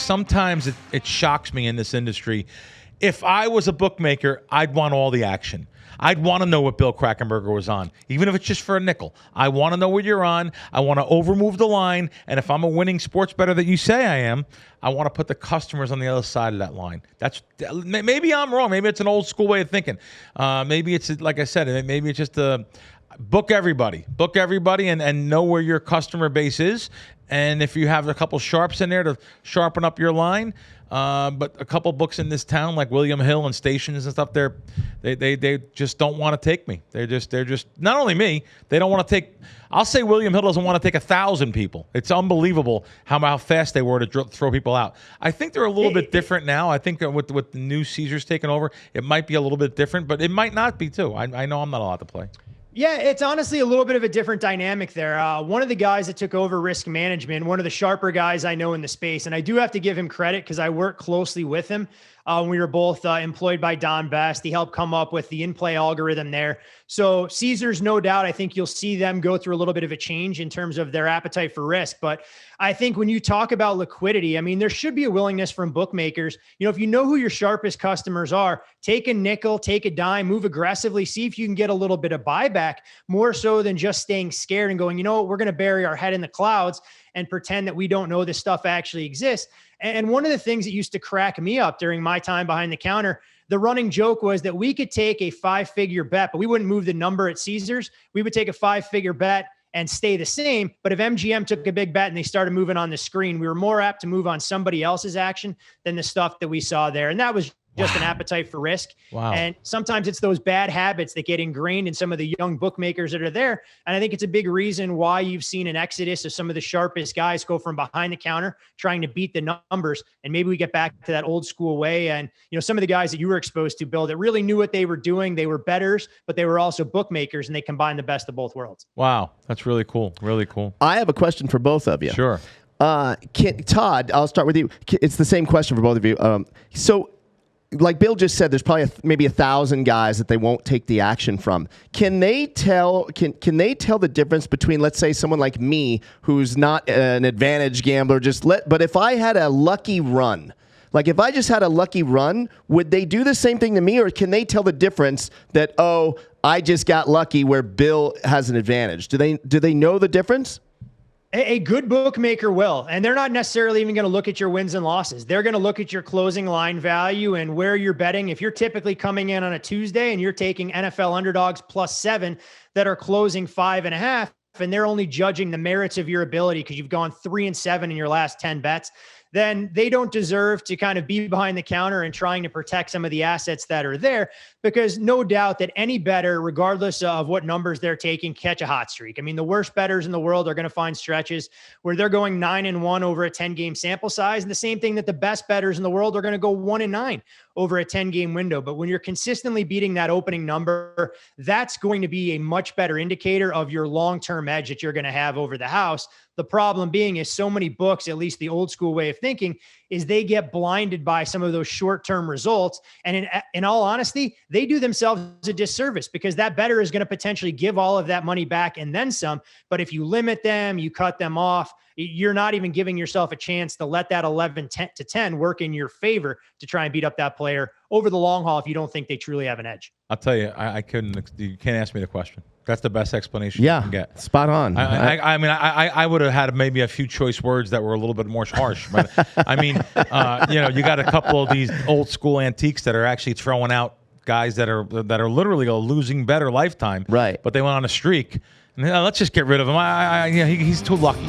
sometimes it shocks me in this industry. If I was a bookmaker, I'd want all the action. I'd want to know what Bill Krackomberger was on, even if it's just for a nickel. I want to know what you're on. I want to overmove the line. And if I'm a winning sports bettor that you say I am, I want to put the customers on the other side of that line. Maybe I'm wrong. Maybe it's an old school way of thinking. Maybe it's, like I said, maybe it's just book everybody and know where your customer base is. And if you have a couple sharps in there to sharpen up your line, but a couple books in this town like William Hill and Stations and stuff, they just don't want to take me. They're just not only me. They don't want to take. I'll say William Hill doesn't want to take 1,000 people. It's unbelievable how fast they were to throw people out. I think they're a little bit different now. I think with the new Caesars taking over, it might be a little bit different, but it might not be too. I know I'm not allowed to play. Yeah, it's honestly a little bit of a different dynamic there. One of the guys that took over risk management, one of the sharper guys I know in the space, and I do have to give him credit because I work closely with him. We were both employed by Don Best. He helped come up with the in-play algorithm there. So Caesars, no doubt, I think you'll see them go through a little bit of a change in terms of their appetite for risk. But I think when you talk about liquidity, I mean, there should be a willingness from bookmakers. You know, if you know who your sharpest customers are, take a nickel, take a dime, move aggressively, see if you can get a little bit of buyback, more so than just staying scared and going, you know what, we're going to bury our head in the clouds and pretend that we don't know this stuff actually exists. And one of the things that used to crack me up during my time behind the counter, the running joke was that we could take a 5-figure bet, but we wouldn't move the number at Caesars. We would take a 5-figure bet and stay the same. But if MGM took a big bet and they started moving on the screen, we were more apt to move on somebody else's action than the stuff that we saw there. And that was just an appetite for risk. Wow. And sometimes it's those bad habits that get ingrained in some of the young bookmakers that are there. And I think it's a big reason why you've seen an exodus of some of the sharpest guys go from behind the counter, trying to beat the numbers. And maybe we get back to that old school way. And, you know, some of the guys that you were exposed to, Bill, that really knew what they were doing. They were bettors, but they were also bookmakers, and they combined the best of both worlds. Wow. That's really cool. Really cool. I have a question for both of you. Sure. Todd, I'll start with you. It's the same question for both of you. So, like Bill just said, there's probably maybe 1,000 guys that they won't take the action from. Can they tell? Can they tell the difference between, let's say, someone like me who's not an advantage gambler? But if I had a lucky run, like if I just had a lucky run, would they do the same thing to me, or can they tell the difference that, oh, I just got lucky where Bill has an advantage? Do they know the difference? A good bookmaker will, and they're not necessarily even going to look at your wins and losses. They're going to look at your closing line value and where you're betting. If you're typically coming in on a Tuesday and you're taking NFL underdogs +7 that are closing 5.5, and they're only judging the merits of your ability because you've gone 3-7 in your last 10 bets, then they don't deserve to kind of be behind the counter and trying to protect some of the assets that are there, because no doubt that any bettor, regardless of what numbers they're taking, catch a hot streak. I mean, the worst bettors in the world are going to find stretches where they're going 9-1 over a 10-game sample size. And the same thing that the best bettors in the world are going to go 1-9 over a 10-game window. But when you're consistently beating that opening number, that's going to be a much better indicator of your long-term edge that you're going to have over the house. The problem being is so many books, at least the old school way of thinking, is they get blinded by some of those short-term results. And in all honesty, they do themselves a disservice, because that bettor is going to potentially give all of that money back and then some. But if you limit them, you cut them off, you're not even giving yourself a chance to let that 11-10 work in your favor to try and beat up that player over the long haul if you don't think they truly have an edge. I'll tell you, you can't ask me the question. That's the best explanation you can get. Spot on. I mean, I would have had maybe a few choice words that were a little bit more harsh, but I mean, you got a couple of these old school antiques that are actually throwing out guys that are literally a losing better lifetime. Right. But they went on a streak. And, let's just get rid of him. He's too lucky.